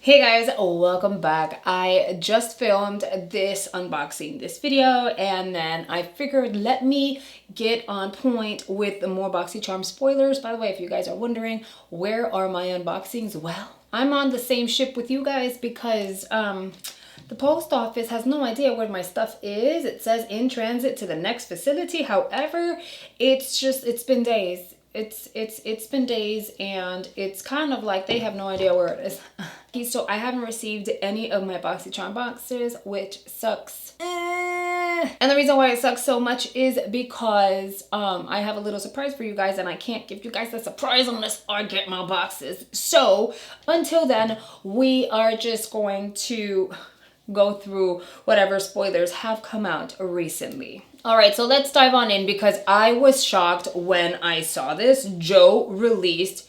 Hey guys, welcome back. I just filmed this unboxing, this video, and then I figured let me get on point with the more Boxycharm spoilers. By the way, if you guys are wondering, where are my unboxings? Well, I'm on the same ship with you guys because the post office has no idea where my stuff is. It says in transit to the next facility. However, it's been days. It's been days, and it's kind of like they have no idea where it is. So I haven't received any of my Boxycharm boxes, which sucks. And the reason why it sucks so much is because I have a little surprise for you guys, and I can't give you guys the surprise unless I get my boxes. So until then, we are just going to go through whatever spoilers have come out recently. All right, so let's dive on in because I was shocked when I saw this. Joe released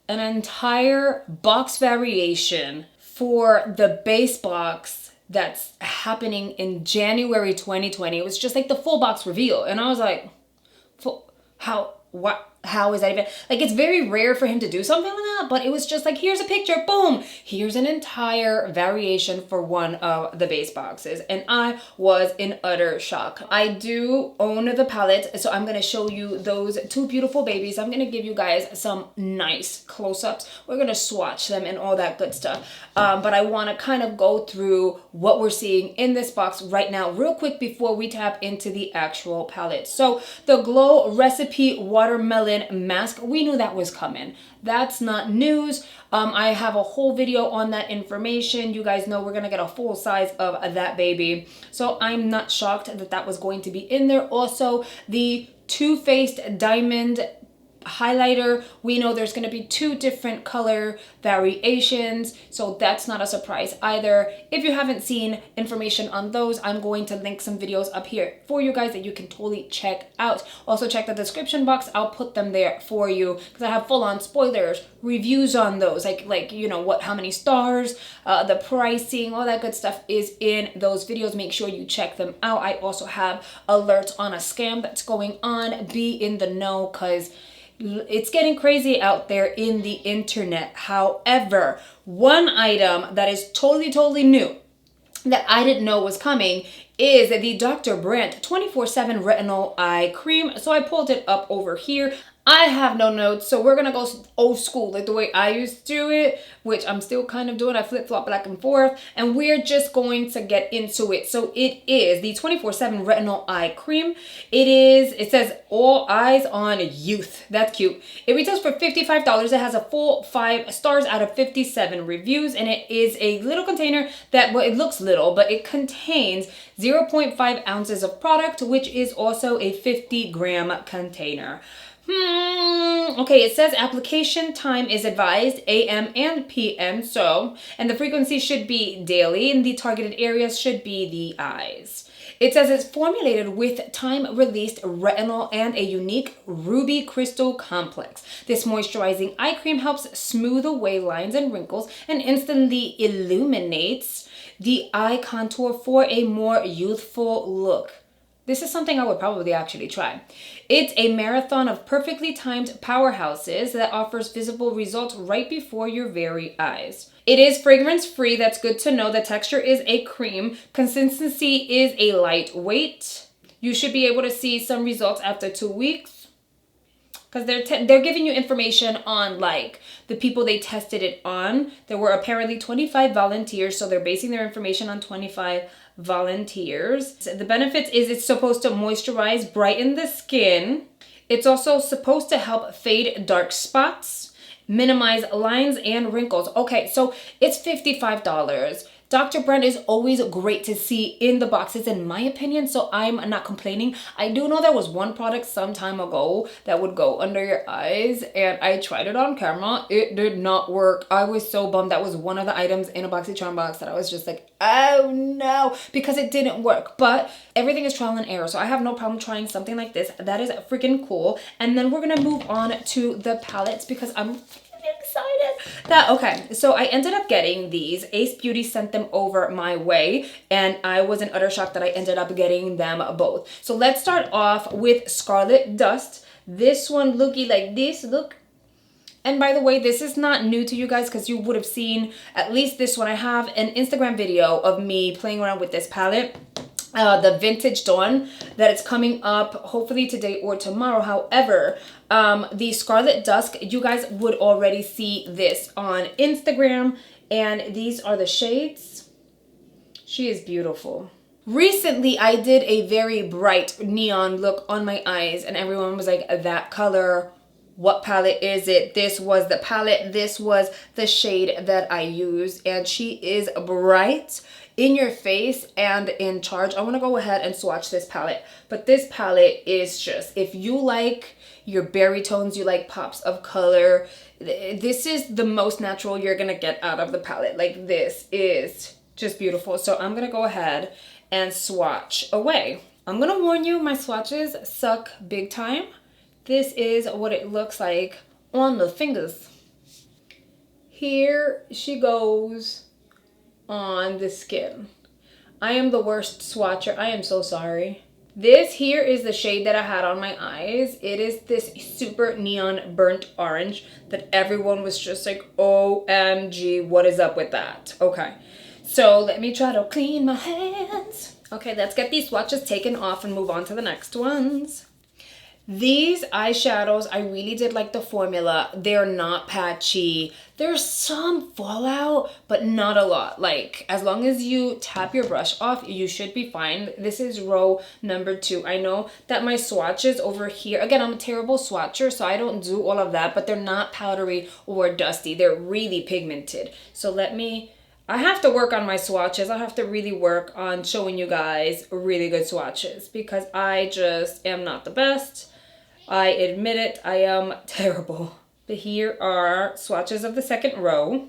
an entire box variation for the base box that's happening in January 2020. It was just like the full box reveal. And I was like, how is that even, like, it's very rare for him to do something like that, but it was just like, here's a picture, boom, here's an entire variation for one of the base boxes, and I was in utter shock. I do own the palette, so I'm going to show you those two beautiful babies. I'm going to give you guys some nice close-ups. We're going to swatch them and all that good stuff, but I want to kind of go through what we're seeing in this box right now real quick before we tap into the actual palette. So the Glow Recipe Watermelon mask, we knew that was coming. That's not news. I have a whole video on that information. You guys know we're gonna get a full size of that baby, so I'm not shocked that that was going to be in there. Also, the Too Faced Diamond highlighter, we know there's going to be two different color variations, so that's not a surprise either. If you haven't seen information on those, I'm going to link some videos up here for you guys that you can totally check out. Also check the description box, I'll put them there for you because I have full-on spoilers, reviews on those, like you know what, how many stars, the pricing, all that good stuff is in those videos. Make sure you check them out. I also have alerts on a scam that's going on. Be in the know because it's getting crazy out there in the internet. However, one item that is totally new that I didn't know was coming is the Dr. Brandt 24/7 Retinol Eye Cream. So I pulled it up over here. I have no notes, so we're gonna go old school, like the way I used to do it, which I'm still kind of doing. I flip-flop back and forth, and we're just going to get into it. So it is the 24/7 Retinol Eye Cream. It says all eyes on youth. That's cute. It retails for $55. It has a full 5 stars out of 57 reviews, and it is a little container that, well, it looks little, but it contains 0.5 ounces of product, which is also a 50-gram container. Okay, it says application time is advised AM and PM, and the frequency should be daily, and the targeted areas should be the eyes. It says it's formulated with time-released retinol and a unique ruby crystal complex. This moisturizing eye cream helps smooth away lines and wrinkles and instantly illuminates the eye contour for a more youthful look. This is something I would probably actually try. It's a marathon of perfectly timed powerhouses that offers visible results right before your very eyes. It is fragrance-free. That's good to know. The texture is a cream. Consistency is a lightweight. You should be able to see some results after 2 weeks, because they're giving you information on like the people they tested it on. There were apparently 25 volunteers, so they're basing their information on 25 volunteers. The benefits is it's supposed to moisturize, brighten the skin. It's also supposed to help fade dark spots, minimize lines and wrinkles. Okay, so it's $55. Dr. Brandt is always great to see in the boxes, in my opinion, so I'm not complaining. I do know there was one product some time ago that would go under your eyes, and I tried it on camera. It did not work. I was so bummed. That was one of the items in a Boxycharm box that I was just like, oh no, because it didn't work. But everything is trial and error, so I have no problem trying something like this. That is freaking cool. And then we're gonna move on to the palettes because I'm excited. Okay, so I ended up getting these. Ace Beauty sent them over my way, and I was in utter shock that I ended up getting them both. So let's start off with Scarlet Dust. This one looky like this. Look, And by the way, this is not new to you guys because you would have seen at least this one. I have an Instagram video of me playing around with this palette. The Vintage Dawn, that it's coming up hopefully today or tomorrow. However, the Scarlet Dusk, you guys would already see this on Instagram, and these are the shades. She is beautiful. Recently, I did a very bright neon look on my eyes, and everyone was like, that color, what palette is it? This was the palette. This was the shade that I used, and she is bright, in your face, and in charge. I want to go ahead and swatch this palette, but this palette is just, if you like your berry tones, you like pops of color, this is the most natural you're gonna get out of the palette. Like, this is just beautiful. So I'm gonna go ahead and swatch away. I'm gonna warn you, my swatches suck big time. This is what it looks like on the fingers. Here she goes on the skin. I am the worst swatcher. I am so sorry. This here is the shade that I had on my eyes. It is this super neon burnt orange that everyone was just like, OMG, what is up with that? Okay, so let me try to clean my hands. Okay, let's get these swatches taken off and move on to the next ones. These eyeshadows, I really did like the formula. They're not patchy. There's some fallout, but not a lot. Like, as long as you tap your brush off, you should be fine. This is row number 2. I know that my swatches over here, again, I'm a terrible swatcher, so I don't do all of that, but they're not powdery or dusty. They're really pigmented. So I have to work on my swatches. I have to really work on showing you guys really good swatches because I just am not the best. I admit it, I am terrible. But here are swatches of the second row.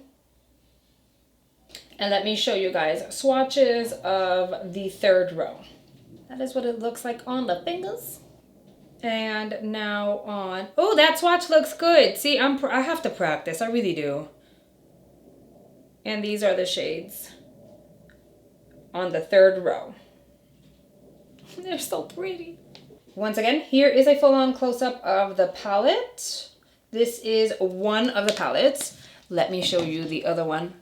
And let me show you guys swatches of the third row. That is what it looks like on the fingers. And now on, oh, that swatch looks good. See, I have to practice, I really do. And these are the shades on the third row. They're so pretty. Once again, here is a full-on close-up of the palette. This is one of the palettes. Let me show you the other one.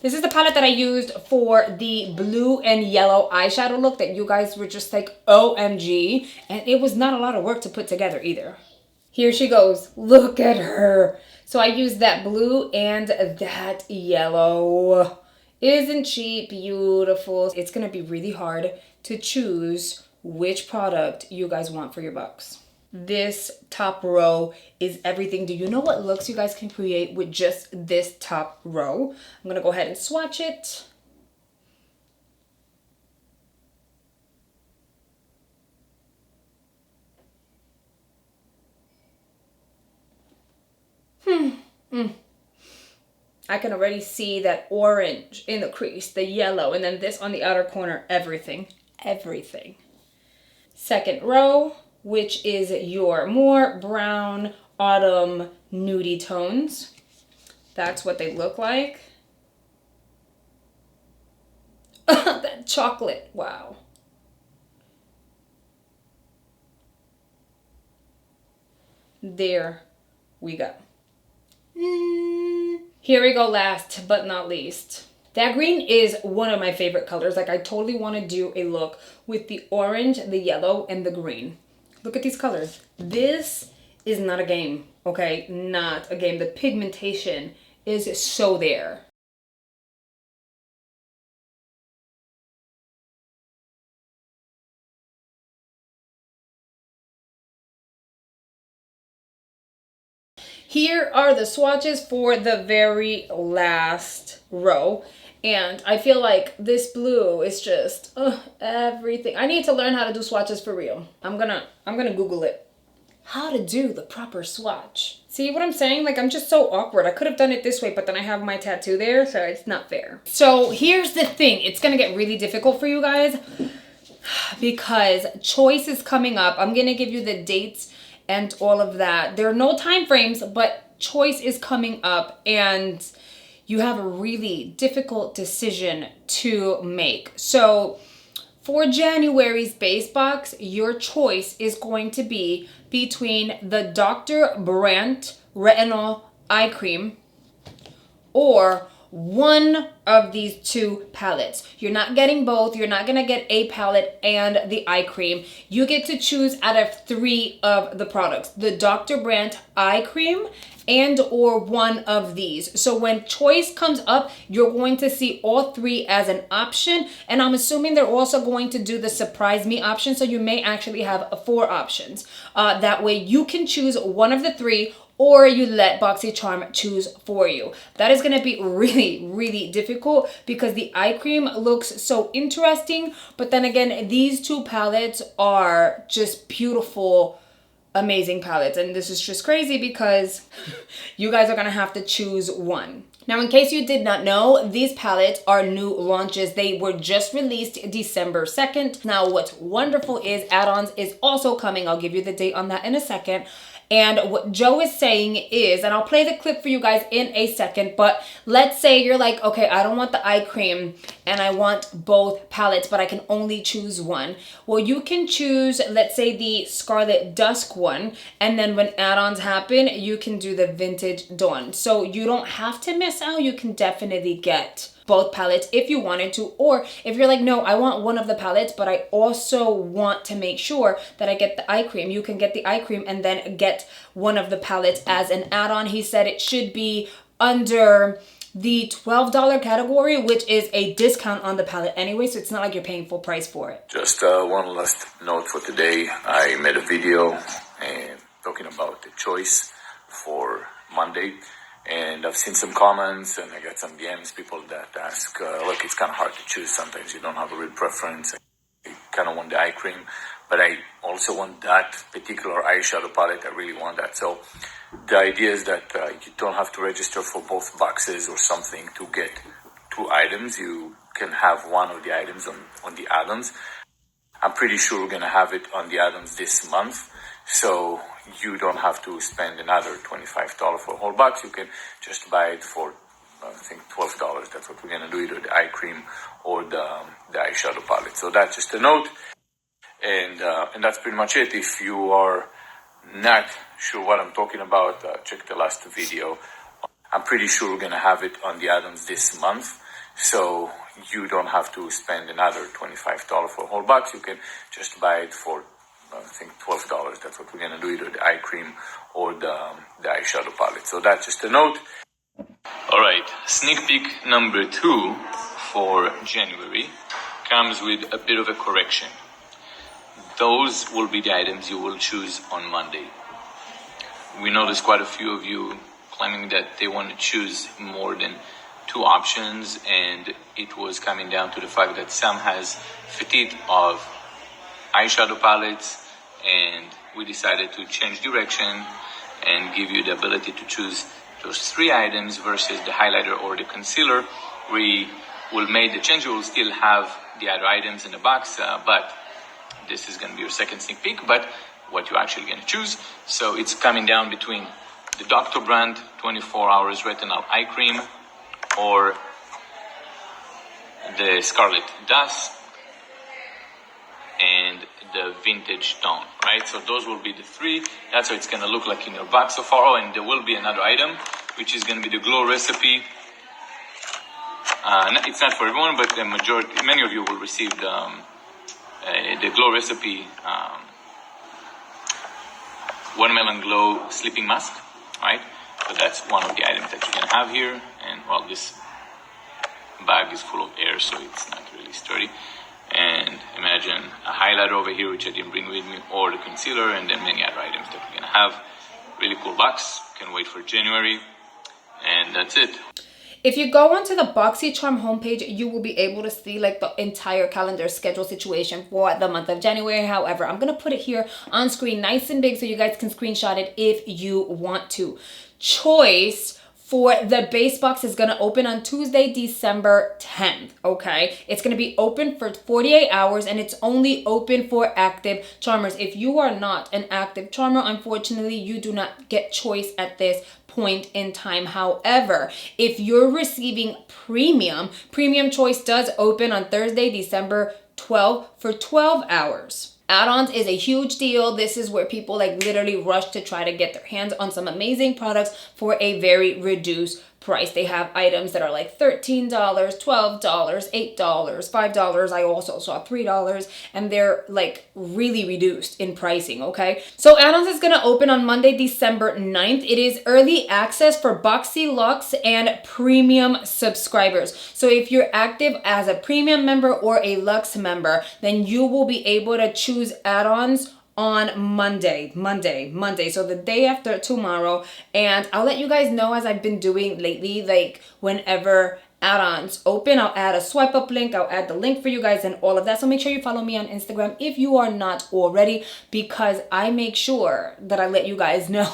This is the palette that I used for the blue and yellow eyeshadow look that you guys were just like, OMG. And it was not a lot of work to put together either. Here she goes. Look at her. So I used that blue and that yellow. Isn't she beautiful? It's going to be really hard to choose which product you guys want for your box. This top row is everything. Do you know what looks you guys can create with just this top row? I'm gonna go ahead and swatch it. I can already see that orange in the crease, the yellow, and then this on the outer corner, everything. Second row, which is your more brown autumn nudie tones. That's what they look like. That chocolate, wow. There we go. Here we go, last but not least. That green is one of my favorite colors. Like, I totally want to do a look with the orange, the yellow, and the green. Look at these colors. This is not a game, okay? Not a game. The pigmentation is so there. Here are the swatches for the very last row. And I feel like this blue is just everything. I need to learn how to do swatches for real. I'm gonna Google it. How to do the proper swatch. See what I'm saying? Like, I'm just so awkward. I could have done it this way, but then I have my tattoo there, so it's not fair. So here's the thing. It's gonna get really difficult for you guys because choice is coming up. I'm gonna give you the dates and all of that. There are no time frames, but choice is coming up and you have a really difficult decision to make. So for January's base box, your choice is going to be between the Dr. Brandt retinol eye cream, or one of these two palettes. You're not getting both. You're not gonna get a palette and the eye cream. You get to choose out of 3 of the products: the Dr. Brandt eye cream and or one of these. So when choice comes up, you're going to see all 3 as an option, and I'm assuming they're also going to do the surprise me option, so you may actually have 4 options. That way you can choose one of the 3, or you let Boxycharm choose for you. That is going to be really, really difficult because the eye cream looks so interesting. But then again, these 2 palettes are just beautiful, amazing palettes. And this is just crazy because you guys are going to have to choose one. Now, in case you did not know, these palettes are new launches. They were just released December 2nd. Now, what's wonderful is add-ons is also coming. I'll give you the date on that in a second. And what Joe is saying is, and I'll play the clip for you guys in a second, but let's say you're like, okay, I don't want the eye cream and I want both palettes, but I can only choose one. Well, you can choose, let's say, the Scarlet Dusk one, and then when add-ons happen, you can do the Vintage Dawn. So you don't have to miss out. You can definitely get both palettes if you wanted to, or if you're like, no, I want one of the palettes, but I also want to make sure that I get the eye cream, you can get the eye cream and then get one of the palettes as an add-on. He said it should be under the $12 category, which is a discount on the palette anyway, so it's not like you're paying full price for it. Just one last note for today. I made a video talking about the choice for Monday. And I've seen some comments and I got some DMs, people that ask, look, it's kind of hard to choose. Sometimes you don't have a real preference. I kind of want the eye cream, but I also want that particular eyeshadow palette. I really want that. So the idea is that you don't have to register for both boxes or something to get 2 items. You can have one of the items on the add-ons. I'm pretty sure we're going to have it on the add-ons this month. So you don't have to spend another $25 for a whole box. You can just buy it for, I think, $12. That's what we're going to do, either the eye cream or the eyeshadow palette. So that's just a note. And that's pretty much it. If you are not sure what I'm talking about, check the last video. I'm pretty sure we're going to have it on the add-ons this month. So you don't have to spend another $25 for a whole box. You can just buy it for, I think, $12. That's what we're going to do, either the eye cream or the eyeshadow palette. So that's just a note. All right, sneak peek number 2 for January comes with a bit of a correction. Those will be the items you will choose on Monday. We noticed quite a few of you claiming that they want to choose more than 2 options, and it was coming down to the fact that Sam has fatigue of eyeshadow palettes, and we decided to change direction and give you the ability to choose those 3 items versus the highlighter or the concealer. We will make the change. You will still have the other items in the box, but this is going to be your second sneak peek, but what you're actually going to choose. So it's coming down between the Dr. Brandt 24 Hours Retinol Eye Cream or the Scarlet Dusk and the Vintage Dawn, right? So those will be the 3. That's how it's going to look like in your box so far. Oh, and there will be another item, which is going to be the Glow Recipe. It's not for everyone, but the many of you will receive the Glow Recipe Watermelon Glow Sleeping Mask, right? So that's one of the items that you're going to have here. And well, this bag is full of air, so it's not really sturdy. And imagine a highlighter over here, which I didn't bring with me, or the concealer, and then many other items that we're going to have. Really cool box. Can wait for January. And that's it. If you go onto the Boxycharm homepage, you will be able to see like the entire calendar schedule situation for the month of January. However, I'm going to put it here on screen nice and big so you guys can screenshot it if you want to. Choice for the base box is going to open on Tuesday, December 10th, okay? It's going to be open for 48 hours and it's only open for active charmers. If you are not an active charmer, unfortunately, you do not get choice at this point in time. However, if you're receiving premium choice does open on Thursday, December 12th for 12 hours. Add-ons is a huge deal. This is where people like literally rush to try to get their hands on some amazing products for a very reduced price. They have items that are like $13, $12, $8, $5. I also saw $3, and they're like really reduced in pricing, okay? So add-ons is gonna open on Monday, December 9th. It is early access for Boxy Lux and premium subscribers. So if you're active as a premium member or a Lux member, then you will be able to choose add-ons on Monday. So the day after tomorrow. And I'll let you guys know, as I've been doing lately, like whenever add-ons open, I'll add a swipe up link. I'll add the link for you guys and all of that. So make sure you follow me on Instagram if you are not already, because I make sure that I let you guys know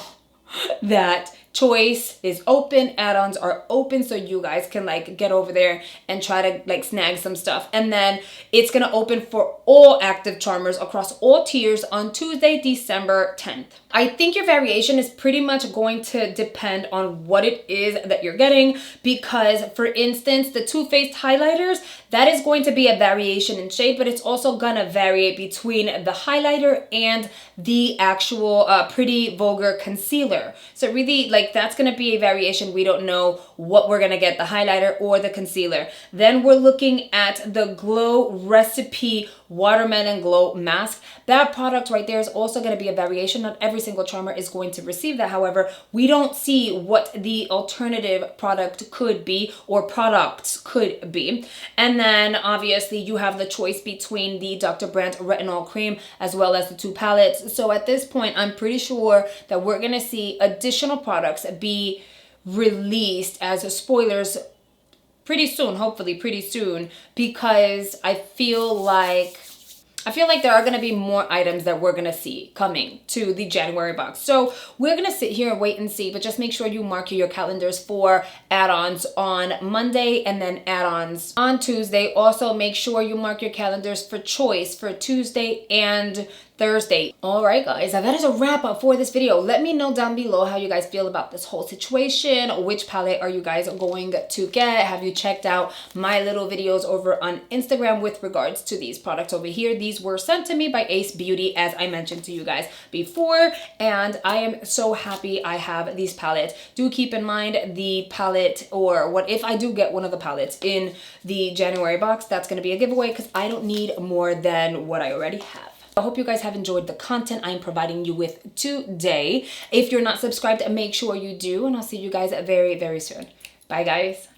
that choice is open, add-ons are open, so you guys can like get over there and try to like snag some stuff. And then it's gonna open for all active charmers across all tiers on Tuesday, December 10th. I think your variation is pretty much going to depend on what it is that you're getting, because for instance, the Too Faced highlighters, that is going to be a variation in shade, but it's also gonna vary between the highlighter and the actual Pretty Vulgar concealer. So really, like, that's gonna be a variation. We don't know what we're gonna get, the highlighter or the concealer. Then we're looking at the Glow Recipe Watermelon Glow Mask. That product right there is also gonna be a variation. Not every single charmer is going to receive that. However, we don't see what the alternative product could be or products could be. And then obviously you have the choice between the Dr. Brandt Retinol Cream as well as the two palettes. So at this point, I'm pretty sure that we're gonna see additional products be released as spoilers pretty soon, hopefully pretty soon, because I feel like there are going to be more items that we're going to see coming to the January box. So we're going to sit here and wait and see, but just make sure you mark your calendars for add-ons on Monday and then add-ons on Tuesday. Also, make sure you mark your calendars for choice for Tuesday and Thursday. All right, guys, that is a wrap up for this video. Let me know down below how you guys feel about this whole situation. Which palette are you guys going to get? Have you checked out my little videos over on Instagram with regards to these products over here? These were sent to me by Ace Beauty, as I mentioned to you guys before, and I am so happy I have these palettes. Do keep in mind the palette, or what if I do get one of the palettes in the January box, that's going to be a giveaway because I don't need more than what I already have. I hope you guys have enjoyed the content I'm providing you with today. If you're not subscribed, make sure you do, and I'll see you guys very, very soon. Bye, guys.